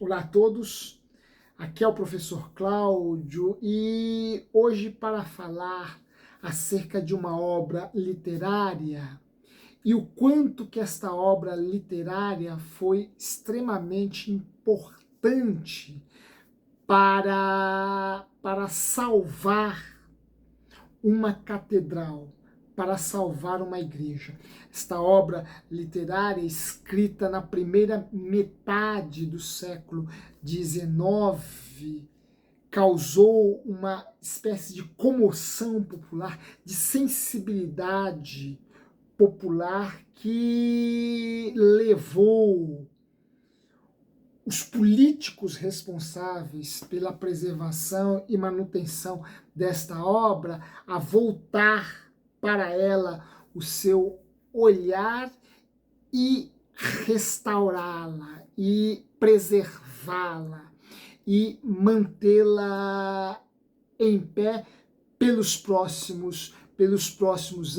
Olá a todos, aqui é o professor Cláudio e hoje para falar acerca de uma obra literária e o quanto que esta obra literária foi extremamente importante para salvar uma catedral, para salvar uma igreja. Esta obra literária, escrita na primeira metade do século XIX, causou uma espécie de comoção popular, de sensibilidade popular que levou os políticos responsáveis pela preservação e manutenção desta obra a voltar para ela o seu olhar e restaurá-la e preservá-la e mantê-la em pé pelos próximos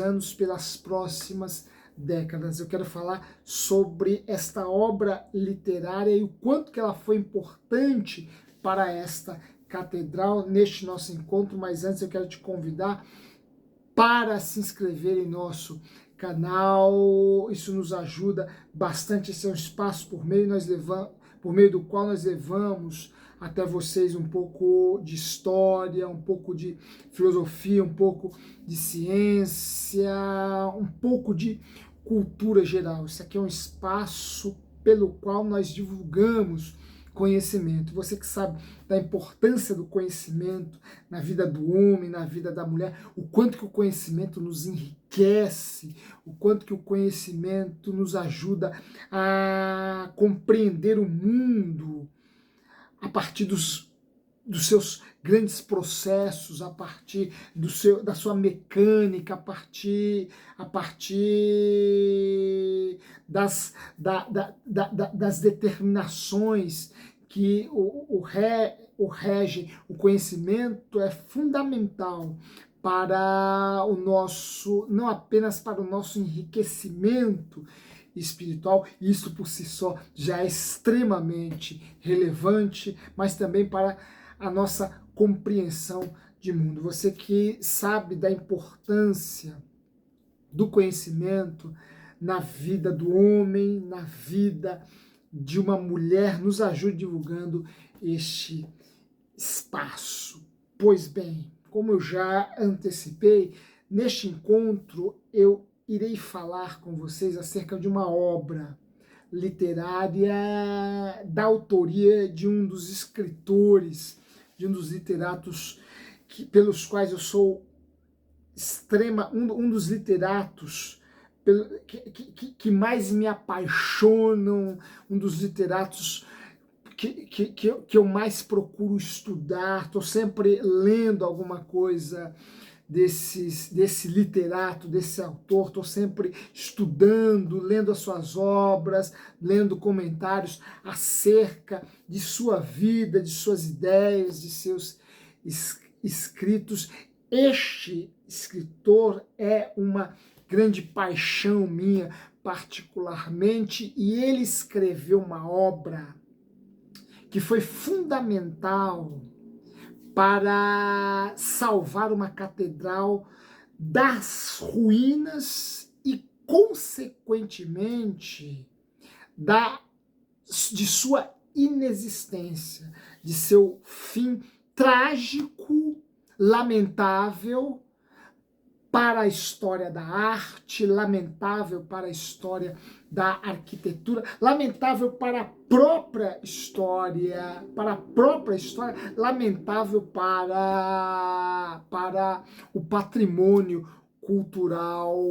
anos, pelas próximas décadas. Eu quero falar sobre esta obra literária e o quanto que ela foi importante para esta catedral neste nosso encontro, mas antes eu quero te convidar para se inscrever em nosso canal. Isso nos ajuda bastante. Esse é um espaço por meio do qual nós levamos até vocês um pouco de história, um pouco de filosofia, um pouco de ciência, um pouco de cultura geral. Isso aqui é um espaço pelo qual nós divulgamos conhecimento. Você que sabe da importância do conhecimento na vida do homem, na vida da mulher, o quanto que o conhecimento nos enriquece, o quanto que o conhecimento nos ajuda a compreender o mundo a partir dos seus grandes processos, a partir da sua mecânica, a partir das determinações que regem o conhecimento. É fundamental para o nosso, não apenas para o nosso enriquecimento espiritual, isso por si só já é extremamente relevante, mas também para a nossa compreensão de mundo. Você que sabe da importância do conhecimento na vida do homem, na vida de uma mulher, nos ajude divulgando este espaço. Pois bem, como eu já antecipei, neste encontro eu irei falar com vocês acerca de uma obra literária da autoria de um dos escritores, de um dos literatos pelos quais eu sou um dos literatos que mais me apaixonam, um dos literatos que eu mais procuro estudar. Estou sempre lendo alguma coisa desse literato, desse autor. Estou sempre estudando, lendo as suas obras, lendo comentários acerca de sua vida, de suas ideias, de seus escritos. Este escritor é uma grande paixão minha, particularmente, e ele escreveu uma obra que foi fundamental para salvar uma catedral das ruínas e, consequentemente, de sua inexistência, de seu fim trágico, lamentável para a história da arte, lamentável para a história da arquitetura, lamentável para a própria história, lamentável para o patrimônio cultural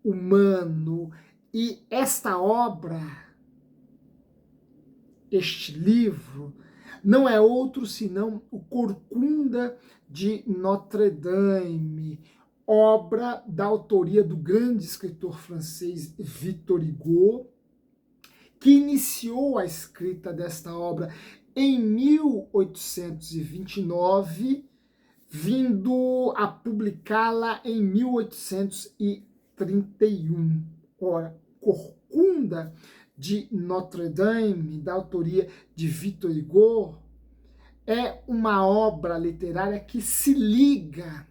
humano. E esta obra, este livro, não é outro senão o Corcunda de Notre Dame, obra da autoria do grande escritor francês Victor Hugo, que iniciou a escrita desta obra em 1829, vindo a publicá-la em 1831. Ora, Corcunda de Notre Dame, da autoria de Victor Hugo, é uma obra literária que se liga,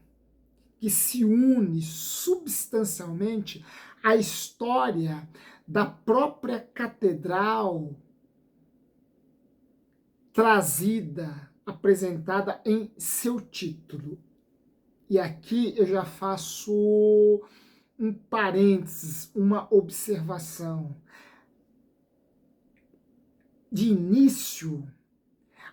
que se une substancialmente à história da própria catedral trazida, apresentada em seu título. E aqui eu já faço um parênteses, uma observação. De início,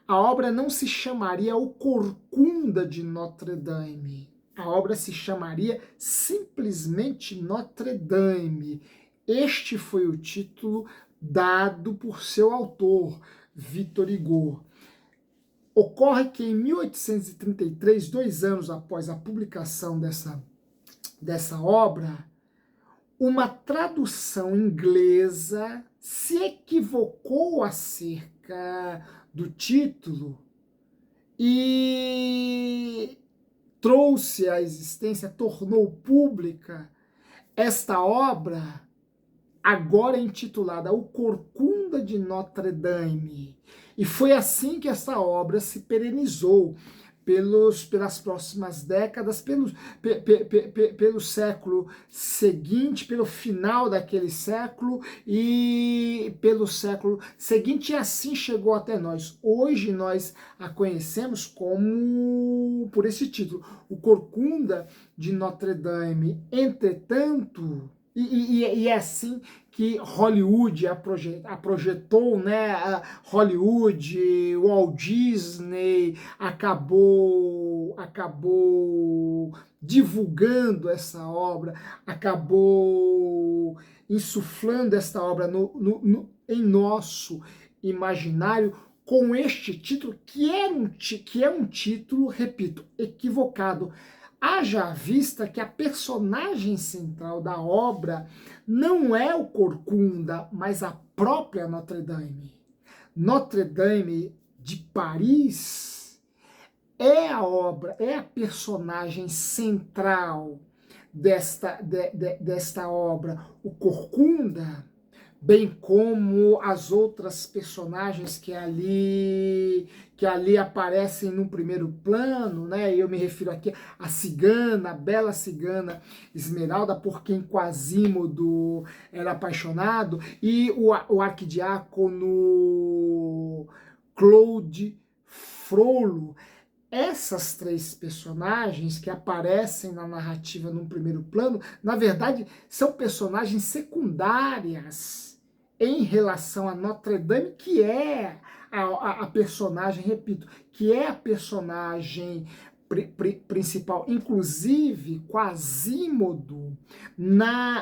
a obra não se chamaria O Corcunda de Notre Dame. A obra se chamaria simplesmente Notre Dame. Este foi o título dado por seu autor, Victor Hugo. Ocorre que em 1833, 2 anos após a publicação dessa obra, uma tradução inglesa se equivocou acerca do título e trouxe à existência, tornou pública esta obra, agora intitulada O Corcunda de Notre Dame. E foi assim que essa obra se perenizou pelas próximas décadas, pelo século seguinte, pelo final daquele século e pelo século seguinte, e assim chegou até nós. Hoje nós a conhecemos como por esse título, O Corcunda de Notre Dame. Entretanto, e é assim que Hollywood a projetou, né? Hollywood, Walt Disney acabou divulgando essa obra, acabou insuflando esta obra em nosso imaginário com este título, que é um título, repito, equivocado. Haja vista que a personagem central da obra não é o Corcunda, mas a própria Notre Dame. Notre Dame de Paris é a obra, é a personagem central desta obra. O Corcunda, bem como as outras personagens que ali aparecem no primeiro plano, né? Eu me refiro aqui à cigana, a bela cigana Esmeralda, por quem Quasimodo era apaixonado, e o arquidiácono Claude Frollo. Essas 3 personagens que aparecem na narrativa num primeiro plano, na verdade, são personagens secundárias em relação a Notre Dame, que é a personagem, repito, que é a personagem principal. Inclusive, Quasimodo, na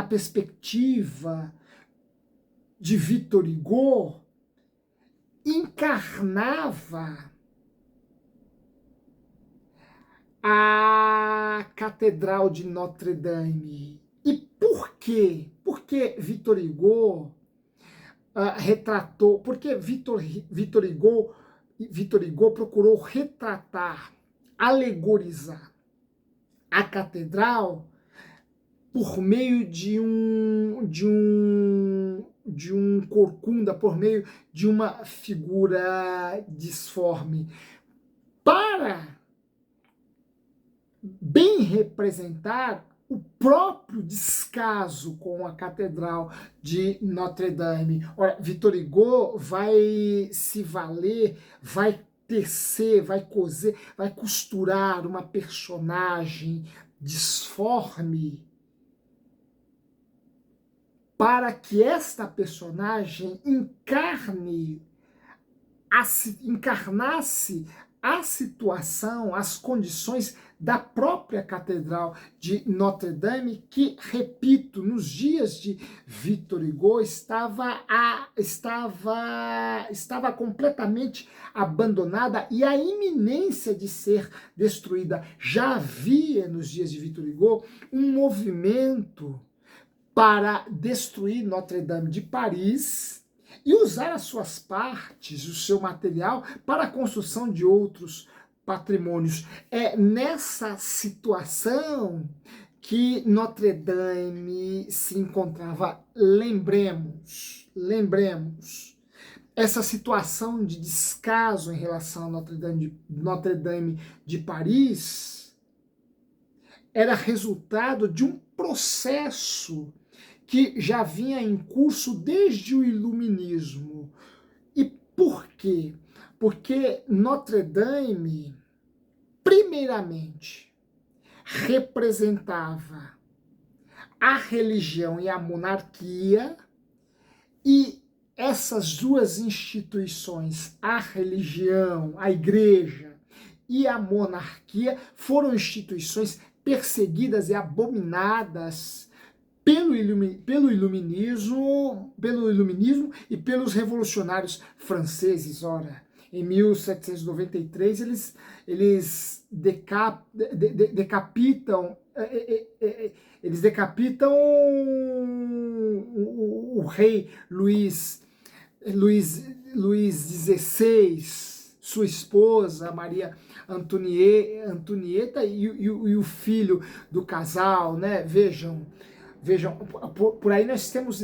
perspectiva de Victor Hugo, encarnava a Catedral de Notre Dame. E por quê? Porque Victor Hugo retratou, porque Victor Hugo procurou retratar, alegorizar a catedral por meio de um corcunda, por meio de uma figura disforme, para bem representar o próprio descaso com a Catedral de Notre Dame. Ora, Victor Hugo vai se valer, vai tecer, vai coser, vai costurar uma personagem disforme para que esta personagem encarnasse a situação, as condições da própria Catedral de Notre Dame, que, repito, nos dias de Victor Hugo estava completamente abandonada e a iminência de ser destruída. Já havia, nos dias de Victor Hugo, um movimento para destruir Notre Dame de Paris e usar as suas partes, o seu material, para a construção de outros patrimônios. É nessa situação que Notre Dame se encontrava. Lembremos, essa situação de descaso em relação a Notre Dame de Paris era resultado de um processo que já vinha em curso desde o Iluminismo. E por quê? Porque Notre Dame, primeiramente, representava a religião e a monarquia, e essas duas instituições, a religião, a igreja e a monarquia, foram instituições perseguidas e abominadas pelo iluminismo e pelos revolucionários franceses. Ora, em 1793 eles decapitam o rei Luís XVI, sua esposa Maria Antonieta e o filho do casal, né? Vejam, por aí nós temos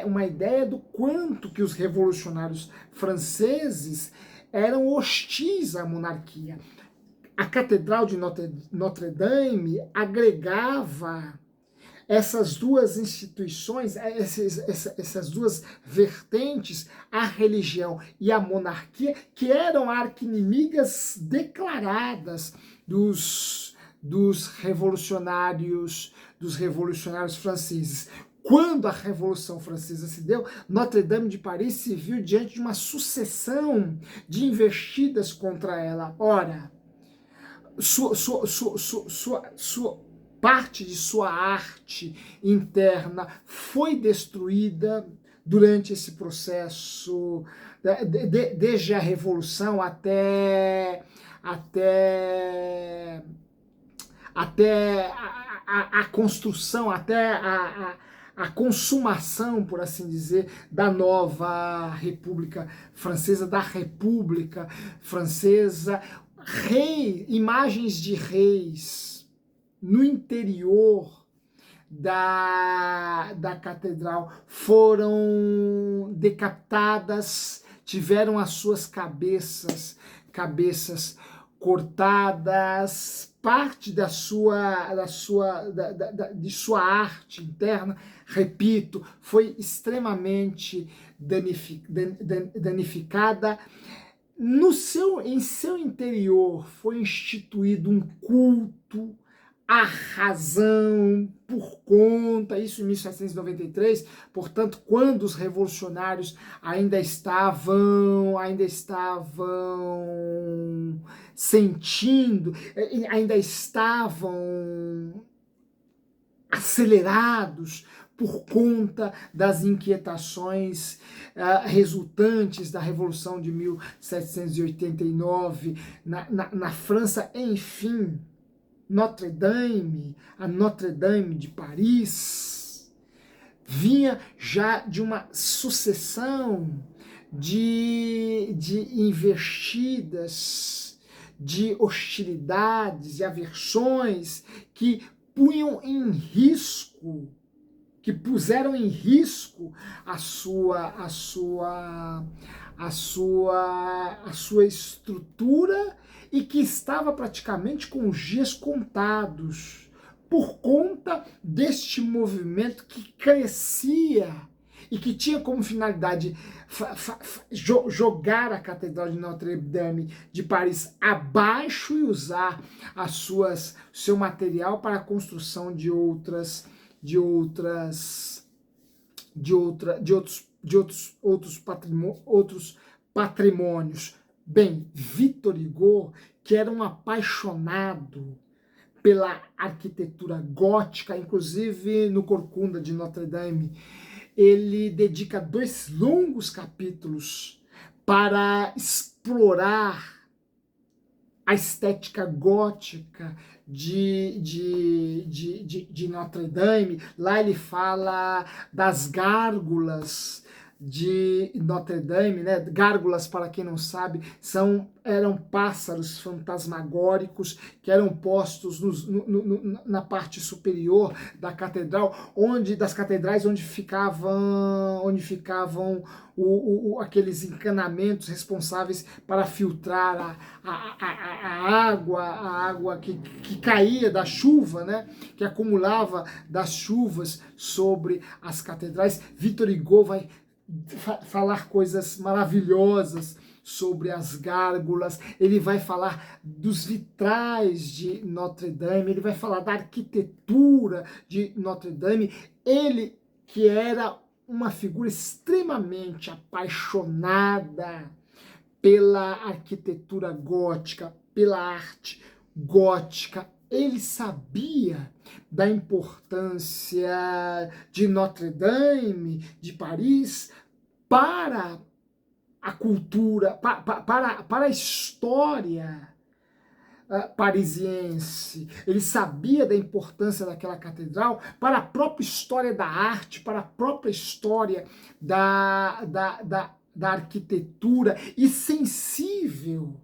uma ideia do quanto que os revolucionários franceses eram hostis à monarquia. A Catedral de Notre Dame agregava essas duas instituições, essas duas vertentes, a religião e a monarquia, que eram arqui-inimigas declaradas dos revolucionários franceses. Quando a Revolução Francesa se deu, Notre Dame de Paris se viu diante de uma sucessão de investidas contra ela. Ora, parte de sua arte interna foi destruída durante esse processo, desde a Revolução até a construção, até a consumação, por assim dizer, da nova República Francesa, da República Francesa. Imagens de reis no interior da catedral foram decapitadas, tiveram as suas cabeças cortadas, parte de sua arte interna, repito, foi extremamente danificada. Em seu interior foi instituído um culto à razão por conta, isso em 1793, portanto, quando os revolucionários ainda estavam sentindo, ainda estavam acelerados por conta das inquietações resultantes da Revolução de 1789 na França. Enfim, a Notre Dame de Paris vinha já de uma sucessão de investidas, de hostilidades e aversões que puseram em risco a sua estrutura, e que estava praticamente com os dias contados por conta deste movimento que crescia e que tinha como finalidade jogar a Catedral de Notre Dame de Paris abaixo e usar seu material para a construção de outros patrimônios. Bem, Victor Hugo, que era um apaixonado pela arquitetura gótica, inclusive no Corcunda de Notre Dame, ele dedica 2 longos capítulos para explorar a estética gótica de Notre Dame. Lá ele fala das gárgulas de Notre Dame, né? Gárgulas, para quem não sabe, eram pássaros fantasmagóricos que eram postos na parte superior da catedral, das catedrais onde ficavam aqueles encanamentos responsáveis para filtrar a água que caía da chuva, né? Que acumulava das chuvas sobre as catedrais. Victor Hugo vai falar coisas maravilhosas sobre as gárgulas, ele vai falar dos vitrais de Notre Dame, ele vai falar da arquitetura de Notre Dame, ele que era uma figura extremamente apaixonada pela arquitetura gótica, pela arte gótica. Ele sabia da importância de Notre Dame, de Paris, para a cultura, para a história parisiense. Ele sabia da importância daquela catedral para a própria história da arte, para a própria história da arquitetura, e sensível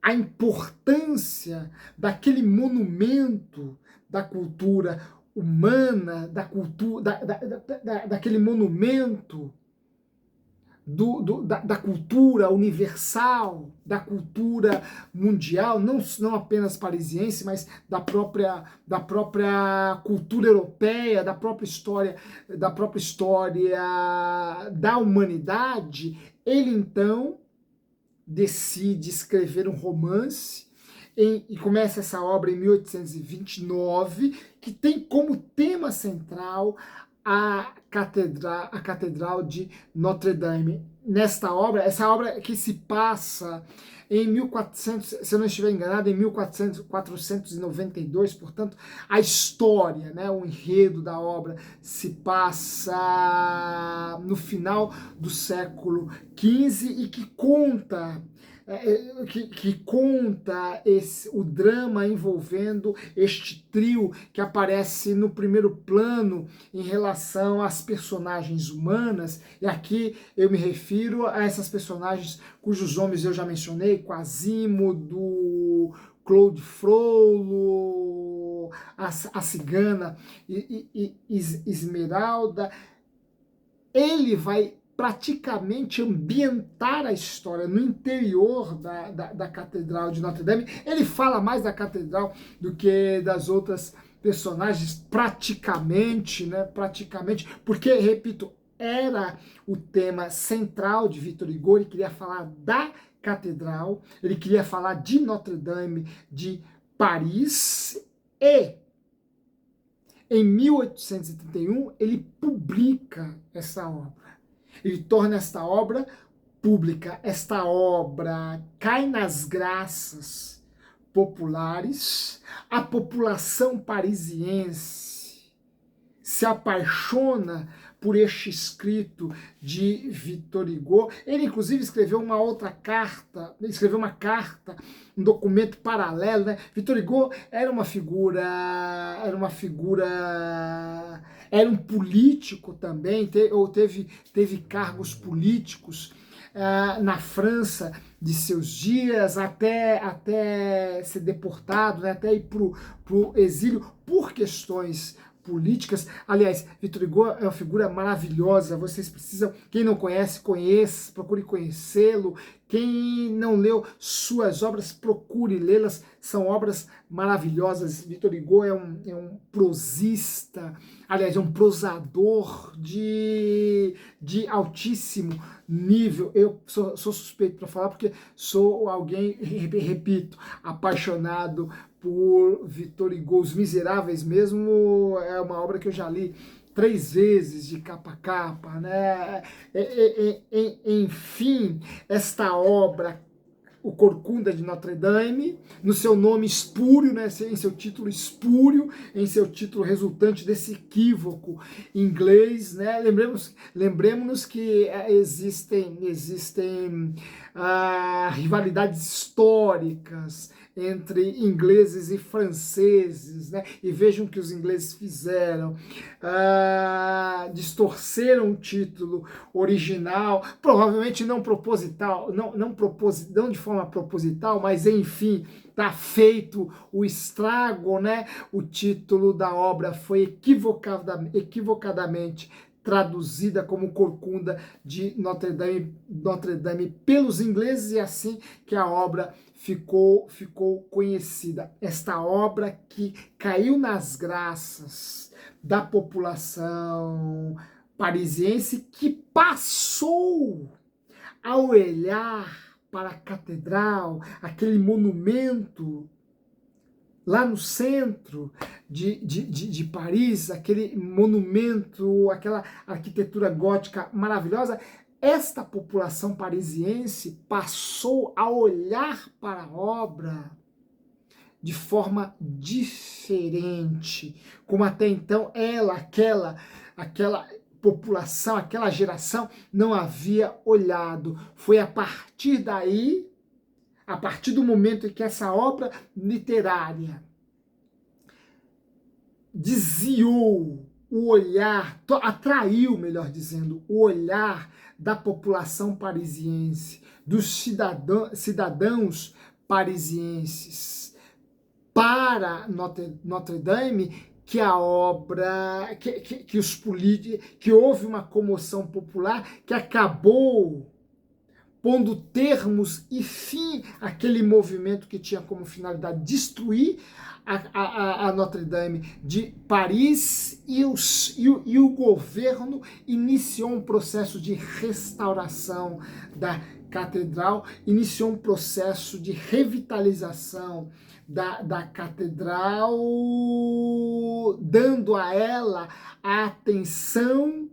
à importância daquele monumento da cultura humana, daquele monumento da cultura universal, da cultura mundial, não apenas parisiense, mas da própria cultura europeia, da própria história da humanidade. Ele então decide escrever um romance e começa essa obra em 1829, que tem como tema central a Catedral de Notre Dame. Essa obra que se passa em 1400, se eu não estiver enganado, em 1492, portanto, a história, né, o enredo da obra se passa no final do século XV e que conta o drama envolvendo este trio que aparece no primeiro plano em relação às personagens humanas, e aqui eu me refiro a essas personagens cujos nomes eu já mencionei: Quasimodo, Claude Frollo, a cigana Esmeralda. Ele vai praticamente ambientar a história no interior da Catedral de Notre Dame. Ele fala mais da catedral do que das outras personagens, praticamente, né? Praticamente, porque, repito, era o tema central de Victor Hugo. Ele queria falar da catedral, ele queria falar de Notre Dame de Paris, e em 1831 ele publica essa obra. Ele torna esta obra pública. Esta obra cai nas graças populares. A população parisiense se apaixona por este escrito de Victor Hugo. Ele, inclusive, escreveu uma carta, um documento paralelo, né? Victor Hugo era um político também, teve cargos políticos na França de seus dias, até ser deportado, né? Até ir pro exílio por questões políticas. Aliás, Victor Hugo é uma figura maravilhosa. Vocês precisam, quem não conhece, conheça, procure conhecê-lo. Quem não leu suas obras, procure lê-las. São obras maravilhosas. Victor Hugo é um prosista, aliás, é um prosador de altíssimo nível. Eu sou suspeito para falar porque sou alguém, repito, apaixonado por Victor Hugo. Os Miseráveis mesmo é uma obra que eu já li 3 vezes de capa a capa, né? Enfim, esta obra, o Corcunda de Notre Dame, no seu nome espúrio, né, em seu título espúrio, em seu título resultante desse equívoco inglês, né? Lembremos que existem rivalidades históricas entre ingleses e franceses, né? E vejam o que os ingleses fizeram, distorceram o título original, provavelmente não proposital, não de forma proposital, mas enfim, tá feito o estrago, né? O título da obra foi equivocadamente traduzida como Corcunda de Notre Dame pelos ingleses, e assim que a obra ficou conhecida. Esta obra que caiu nas graças da população parisiense, que passou a olhar para a catedral, aquele monumento lá no centro de Paris, aquele monumento, aquela arquitetura gótica maravilhosa. Esta população parisiense passou a olhar para a obra de forma diferente, como até então aquela população, aquela geração não havia olhado. Foi a partir daí, a partir do momento em que essa obra literária desviou o olhar, atraiu, melhor dizendo, o olhar da população parisiense, dos cidadãos parisienses para Notre Dame, que a obra, que houve uma comoção popular que acabou pondo termos e fim àquele movimento que tinha como finalidade destruir a Notre Dame de Paris, e o governo iniciou um processo de restauração da catedral, iniciou um processo de revitalização da catedral, dando a ela a atenção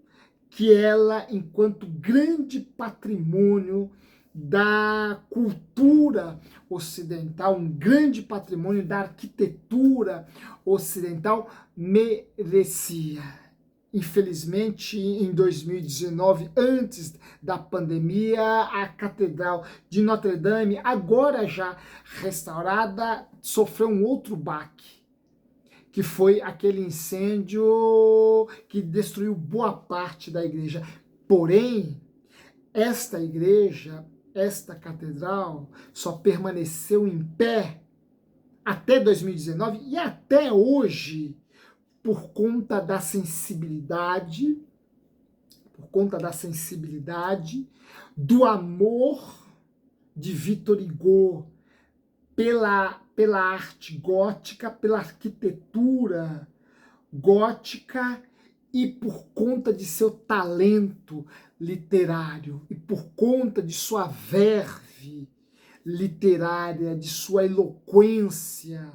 que ela, enquanto grande patrimônio da cultura ocidental, um grande patrimônio da arquitetura ocidental, merecia. Infelizmente, em 2019, antes da pandemia, a Catedral de Notre Dame, agora já restaurada, sofreu um outro baque, que foi aquele incêndio que destruiu boa parte da igreja. Porém, esta igreja, esta catedral, só permaneceu em pé até 2019 e até hoje por conta da sensibilidade, do amor de Victor Hugo pela arte gótica, pela arquitetura gótica, e por conta de seu talento literário, e por conta de sua verve literária, de sua eloquência,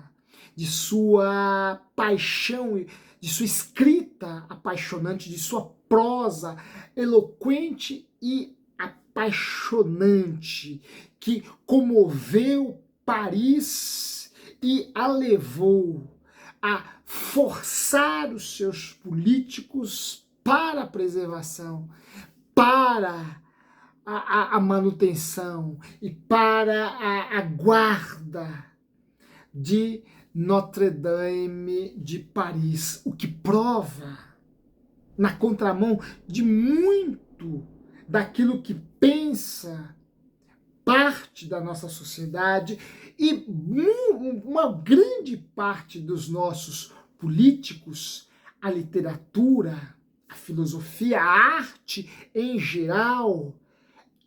de sua paixão, de sua escrita apaixonante, de sua prosa eloquente e apaixonante, que comoveu Paris e a levou a forçar os seus políticos para a preservação, para a manutenção e para a guarda de Notre Dame de Paris, o que prova, na contramão de muito daquilo que pensa parte da nossa sociedade e uma grande parte dos nossos políticos, a literatura, a filosofia, a arte em geral,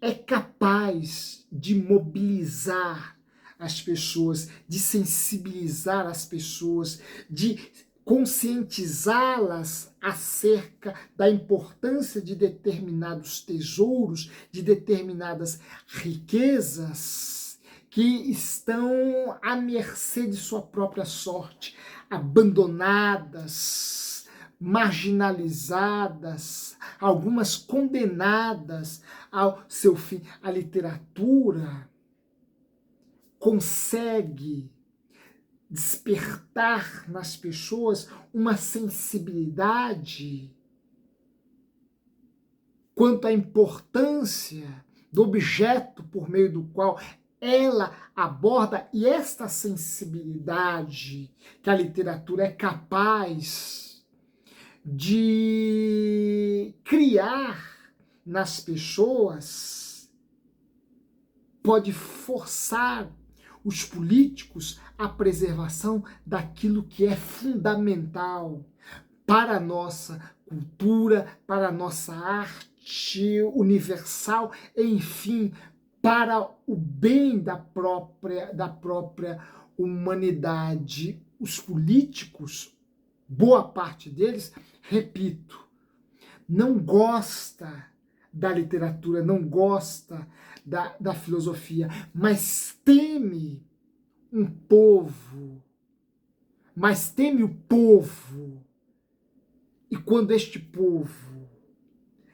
é capaz de mobilizar as pessoas, de sensibilizar as pessoas, de conscientizá-las acerca da importância de determinados tesouros, de determinadas riquezas que estão à mercê de sua própria sorte, abandonadas, marginalizadas, algumas condenadas ao seu fim. A literatura consegue despertar nas pessoas uma sensibilidade quanto à importância do objeto por meio do qual ela aborda, e esta sensibilidade que a literatura é capaz de criar nas pessoas, pode forçar os políticos à preservação daquilo que é fundamental para a nossa cultura, para a nossa arte universal, enfim, para o bem da própria humanidade. Os políticos, boa parte deles, repito, não gosta da literatura, não gosta da filosofia, mas teme um povo, mas teme o povo. E quando este povo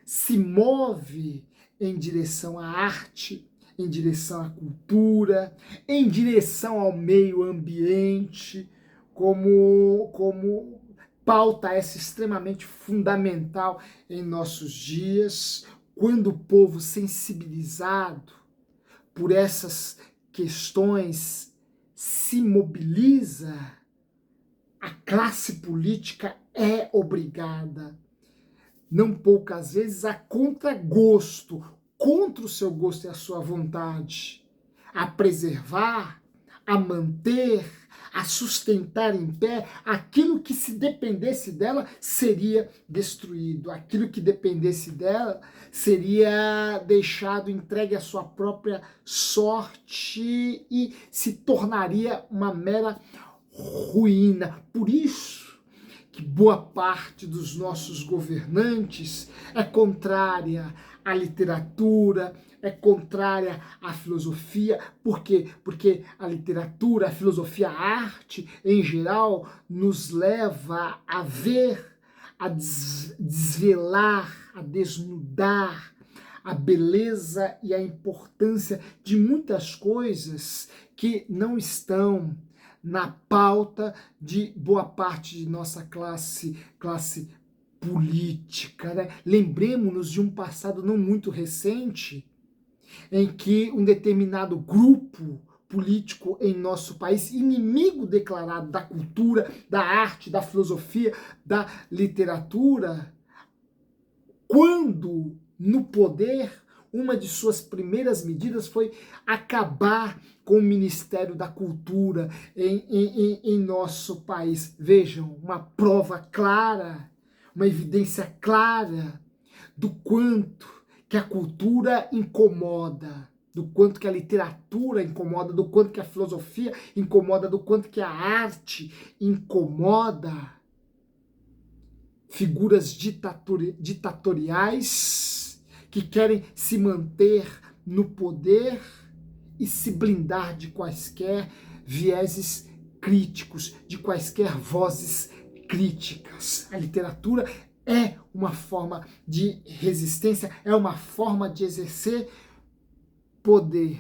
se move em direção à arte, em direção à cultura, em direção ao meio ambiente, como pauta essa extremamente fundamental em nossos dias, quando o povo sensibilizado por essas questões se mobiliza, a classe política é obrigada, não poucas vezes a contragosto, contra o seu gosto e a sua vontade, a preservar, a manter, a sustentar em pé aquilo que, se dependesse dela, seria destruído, aquilo que dependesse dela seria deixado entregue à sua própria sorte e se tornaria uma mera ruína. Por isso que boa parte dos nossos governantes é contrária à literatura, é contrária à filosofia. Por quê? Porque a literatura, a filosofia, a arte, em geral, nos leva a ver, a desvelar, a desnudar a beleza e a importância de muitas coisas que não estão na pauta de boa parte de nossa classe política, né? Lembremos-nos de um passado não muito recente em que um determinado grupo político em nosso país, inimigo declarado da cultura, da arte, da filosofia, da literatura, quando no poder, uma de suas primeiras medidas foi acabar com o Ministério da Cultura em nosso país. Vejam, uma prova clara, uma evidência clara do quanto que a cultura incomoda, do quanto que a literatura incomoda, do quanto que a filosofia incomoda, do quanto que a arte incomoda figuras ditatoriais que querem se manter no poder e se blindar de quaisquer vieses críticos, de quaisquer vozes críticas. A literatura é uma forma de resistência, é uma forma de exercer poder,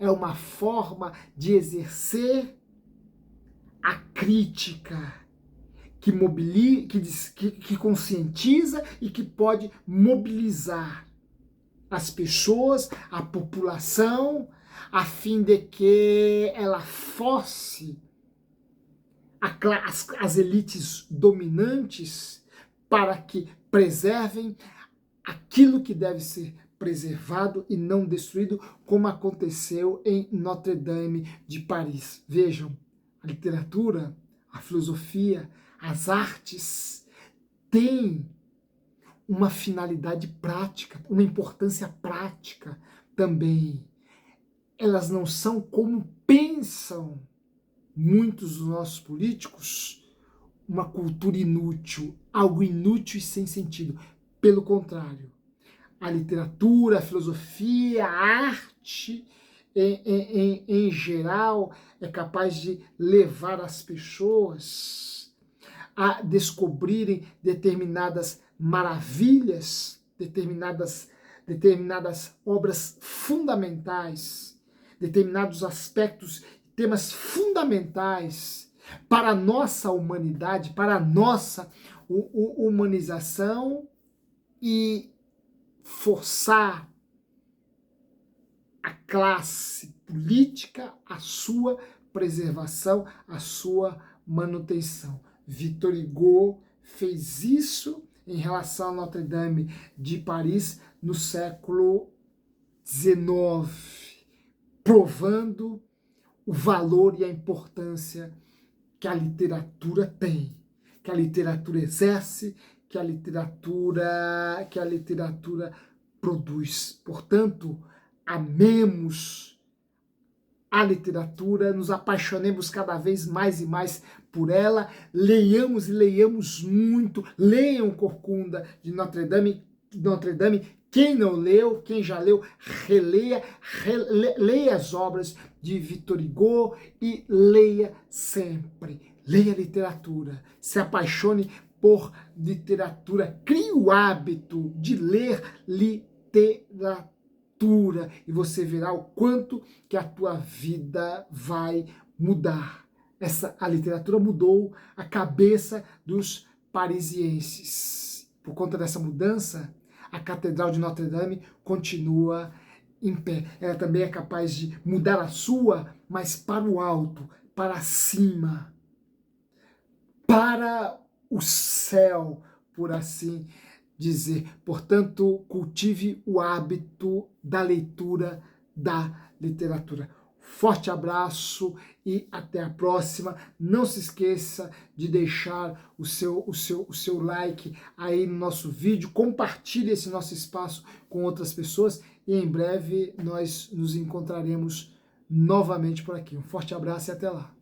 é uma forma de exercer a crítica, que conscientiza e que pode mobilizar as pessoas, a população, a fim de que ela force as elites dominantes para que preservem aquilo que deve ser preservado e não destruído, como aconteceu em Notre Dame de Paris. Vejam, a literatura, a filosofia, as artes têm uma finalidade prática, uma importância prática também. Elas não são como pensam muitos dos nossos políticos, uma cultura inútil, algo inútil e sem sentido. Pelo contrário, a literatura, a filosofia, a arte, em geral, é capaz de levar as pessoas a descobrirem determinadas maravilhas, determinadas obras fundamentais, determinados aspectos, temas fundamentais para a nossa humanidade, para a nossa humanização, e forçar a classe política, a sua preservação, a sua manutenção. Victor Hugo fez isso em relação a Notre Dame de Paris no século XIX, provando o valor e a importância que a literatura tem, que a literatura exerce, que a literatura produz. Portanto, amemos a literatura, nos apaixonemos cada vez mais e mais por ela, leiamos e leiamos muito, leiam Corcunda de Notre Dame, quem não leu, quem já leu, releia, leia as obras de Victor Hugo e leia sempre. Leia literatura, se apaixone por literatura, crie o hábito de ler literatura e você verá o quanto que a tua vida vai mudar. A literatura mudou a cabeça dos parisienses. Por conta dessa mudança, a Catedral de Notre Dame continua em pé. Ela também é capaz de mudar a sua, mas para o alto, para cima, para o céu, por assim dizer. Portanto, cultive o hábito da leitura da literatura. Forte abraço e até a próxima. Não se esqueça de deixar o seu like aí no nosso vídeo, compartilhe esse nosso espaço com outras pessoas e em breve nós nos encontraremos novamente por aqui. Um forte abraço e até lá.